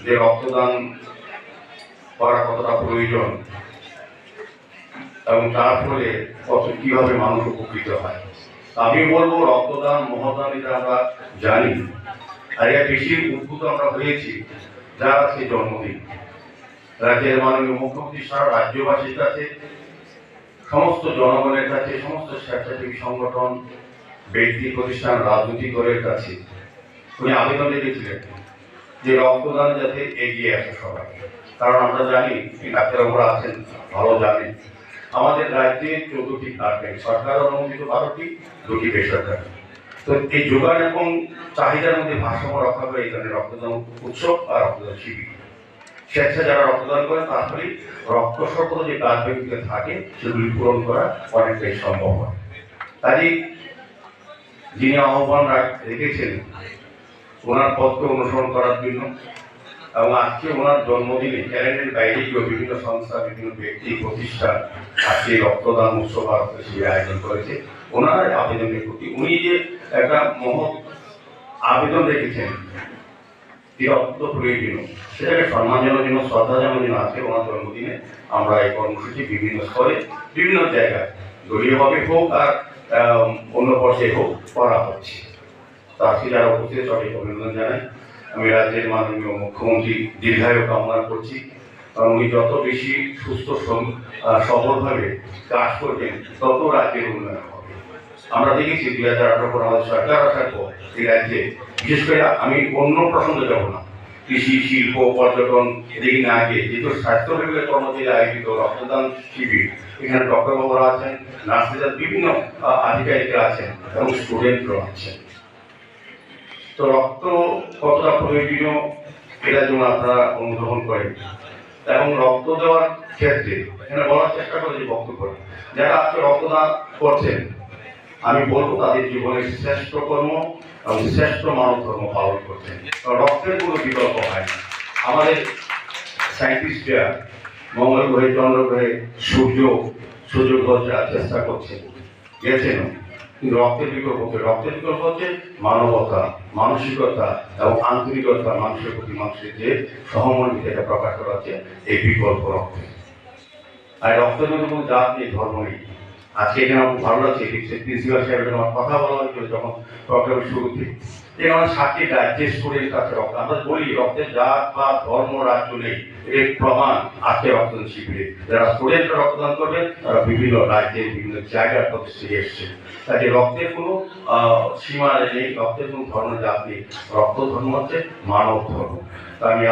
যে রক্তদান করা কতটা প্রয়োজন এবং তার ফলে কিভাবে মানুষ উপকৃত হয়। আমি বলবো রক্তদান মহদান এটা আমরা জানি, আর এর বেশি উদ্ভূত আমরা হয়েছি যার আজকে জন্মদিন। রাজ্যের মাননীয় মুখ্যমন্ত্রী সারা রাজ্যবাসীর কাছে, সমস্ত জনগণের কাছে, সমস্ত স্বেচ্ছাসেবী সংগঠন, ব্যক্তি প্রতিষ্ঠান, রাজনৈতিক দলের কাছে উনি আবেদন রেখেছিলেন যে রক্তদান যাতে এগিয়ে আসে সবাই। কারণ আমরা জানি ডাক্তারবাবুরা আছেন, ভালো জানেন আমাদের রাজ্যে 14টি ব্লাড ব্যাংক, সরকার অনুমোদিত 12টি, 2টি বেসরকারি। তো এই যোগান এবং চাহিদার মধ্যে ভারসাম্য রক্ষা করে এখানে রক্তদান উৎসব আর রক্তদান শিবির। স্বেচ্ছা যারা রক্তদান করেন তারপরে রক্ত স্বল্পতা যে ব্লাড ব্যাংকে থাকে সেগুলি পূরণ করা অনেকটাই সম্ভব হয়। কাজেই যিনি আহ্বান রেখেছেন ওনার পথকে অনুসরণ করার জন্য, এবং আজকে ওনার জন্মদিনে ক্যালেন্ডারের বাইরে গিয়ে বিভিন্ন সংস্থা, বিভিন্ন ব্যক্তি প্রতিষ্ঠান আজকে রক্তদান উৎসব আর শিবির আয়োজন করেছে। ওনার আবেদনের প্রতি উনি যে একটা মহৎ আবেদন রেখেছেন যে রক্ত প্রয়োজনীয়, সেটাকে সম্মান জানানোর জন্য, শ্রদ্ধা জানানোর জন্য আজকে ওনার জন্মদিনে আমরা এই কর্মসূচি বিভিন্ন স্তরে, বিভিন্ন জায়গায় দলীয়ভাবে হোক আর অন্য পর্যায়ে হোক করা হচ্ছে। তো আজকে যারা উপস্থিত সঠিক অভিনন্দন জানাই। আমি রাজ্যের মাননীয় মুখ্যমন্ত্রী দীর্ঘায়ু কামনা করছি, কারণ উনি যত বেশি সুস্থ সবলভাবে কাজ করবেন তত রাজ্যের উন্নয়ন হবে। আমরা দেখেছি 2018 পর আমাদের সরকার আসার পর এই রাজ্যে, বিশেষ করে আমি অন্য প্রসঙ্গে যাব না, কৃষি, শিল্প, পর্যটন এদিকে না গিয়ে যেহেতু স্বাস্থ্য বিভাগের কর্মচারী আয়োজিত রক্তদান শিবির, এখানে ডক্টরবাবুরা আছেন, নার্সেরা, বিভিন্ন আধিকারিকরা আছেন এবং স্টুডেন্টরাও আছেন। তো রক্ত কতটা প্রয়োজনীয় এটা যেন আপনারা অনুধাবন করেন, এবং রক্ত দেওয়ার ক্ষেত্রে এখানে বলার চেষ্টা করে যে বক্তব্য যারা আজকে রক্তদান করছেন, আমি বলবো তাদের জীবনের শ্রেষ্ঠ কর্ম এবং শ্রেষ্ঠ মানব ধর্ম পালন করছেন। রক্তের কোনো বিকল্প হয় না। আমাদের সায়েন্টিস্টরা মঙ্গল গ্রহে, চন্দ্র গ্রহে, সূর্য গ্রহে চেষ্টা করছেন, গেছেন, কিন্তু রক্তের বিকল্প হচ্ছে মানবতা, মানসিকতা এবং আন্তরিকতা, মানুষের প্রতি মানুষের যে সহমর্মিতা প্রকাশ করা হচ্ছে এই বিকল্প রক্তে। আর রক্তের মধ্যে কোনো জাত নেই, ধর্ম নেই। আজকে এখানে আমার ভালো লাগছে প্রিন্সিপাল সাহেবের আমার কথা বলা হয়েছিল যখন প্রোগ্রামের শুরুতে, এই আমার 7টি রাজ্যের স্টুডেন্ট কাছে রক্ত। আমরা বলি রক্তের জাত বা ধর্ম রাজ্য নেই, এর প্রমাণ আজকে রক্তদান শিবিরে যারা স্টুডেন্টরা রক্তদান করবে তারা বিভিন্ন রাজ্যের বিভিন্ন জায়গার প্রতিষ্ঠিত এসছে। কাজে রক্তের কোনো সীমা নেই, রক্তের কোনো ধর্ম জাত নেই। রক্ত ধর্ম হচ্ছে মানব ধর্ম। আমি